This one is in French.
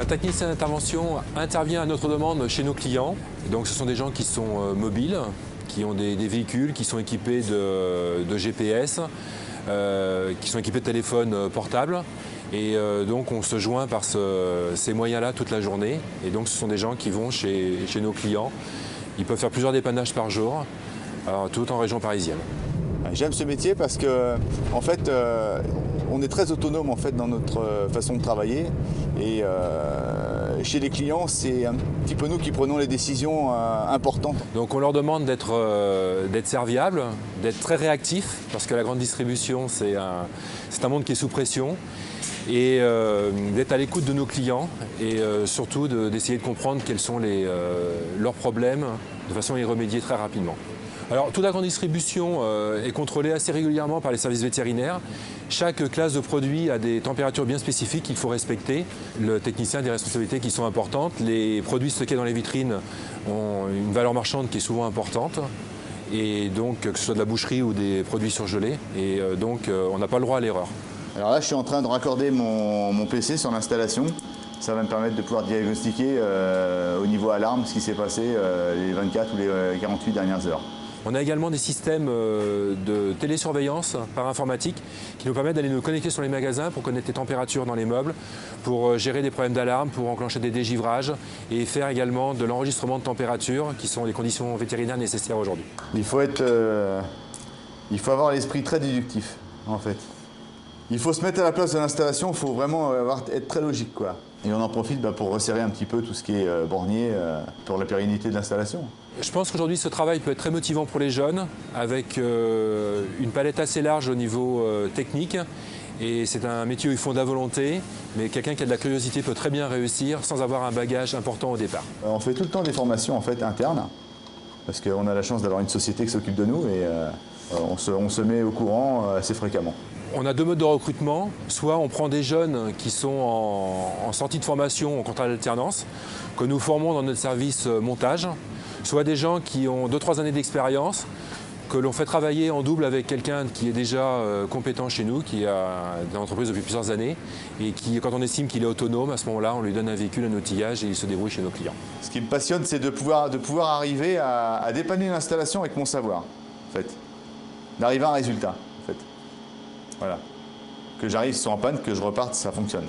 technicien d'intervention intervient à notre demande chez nos clients. Et donc ce sont des gens qui sont mobiles, qui ont des véhicules, qui sont équipés de GPS, qui sont équipés de téléphones portables. Et donc on se joint par ces moyens-là toute la journée. Et donc ce sont des gens qui vont chez nos clients. Ils peuvent faire plusieurs dépannages par jour, tout en région parisienne. J'aime ce métier parce que, en fait, on est très autonome en fait dans notre façon de travailler. Et chez les clients, c'est un petit peu nous qui prenons les décisions importantes. Donc on leur demande d'être serviables, d'être très réactifs, parce que la grande distribution, c'est un monde qui est sous pression. Et d'être à l'écoute de nos clients et surtout d'essayer de comprendre quels sont leurs problèmes de façon à y remédier très rapidement. Alors, toute la grande distribution est contrôlée assez régulièrement par les services vétérinaires. Chaque classe de produits a des températures bien spécifiques qu'il faut respecter. Le technicien a des responsabilités qui sont importantes. Les produits stockés dans les vitrines ont une valeur marchande qui est souvent importante. Et donc, que ce soit de la boucherie ou des produits surgelés. Et donc, on n'a pas le droit à l'erreur. Alors là, je suis en train de raccorder mon PC sur l'installation. Ça va me permettre de pouvoir diagnostiquer au niveau alarme ce qui s'est passé les 24 ou les 48 dernières heures. On a également des systèmes de télésurveillance par informatique qui nous permettent d'aller nous connecter sur les magasins pour connaître les températures dans les meubles, pour gérer des problèmes d'alarme, pour enclencher des dégivrages et faire également de l'enregistrement de température qui sont les conditions vétérinaires nécessaires aujourd'hui. Il faut avoir l'esprit très déductif en fait. Il faut se mettre à la place de l'installation, il faut vraiment être très logique, quoi. Et on en profite pour resserrer un petit peu tout ce qui est bornier pour la pérennité de l'installation. Je pense qu'aujourd'hui ce travail peut être très motivant pour les jeunes avec une palette assez large au niveau technique. Et c'est un métier où il faut de la volonté, mais quelqu'un qui a de la curiosité peut très bien réussir sans avoir un bagage important au départ. On fait tout le temps des formations en fait, internes, parce qu'on a la chance d'avoir une société qui s'occupe de nous et on se met au courant assez fréquemment. On a deux modes de recrutement. Soit on prend des jeunes qui sont en sortie de formation en contrat d'alternance, que nous formons dans notre service montage, soit des gens qui ont 2-3 années d'expérience, que l'on fait travailler en double avec quelqu'un qui est déjà compétent chez nous, qui a dans l'entreprise depuis plusieurs années, et qui, quand on estime qu'il est autonome, à ce moment-là, on lui donne un véhicule, un outillage et il se débrouille chez nos clients. Ce qui me passionne, c'est de pouvoir arriver à dépanner l'installation avec mon savoir, en fait. D'arriver à un résultat, en fait. Voilà. Que j'arrive, ils sont en panne, que je reparte, ça fonctionne.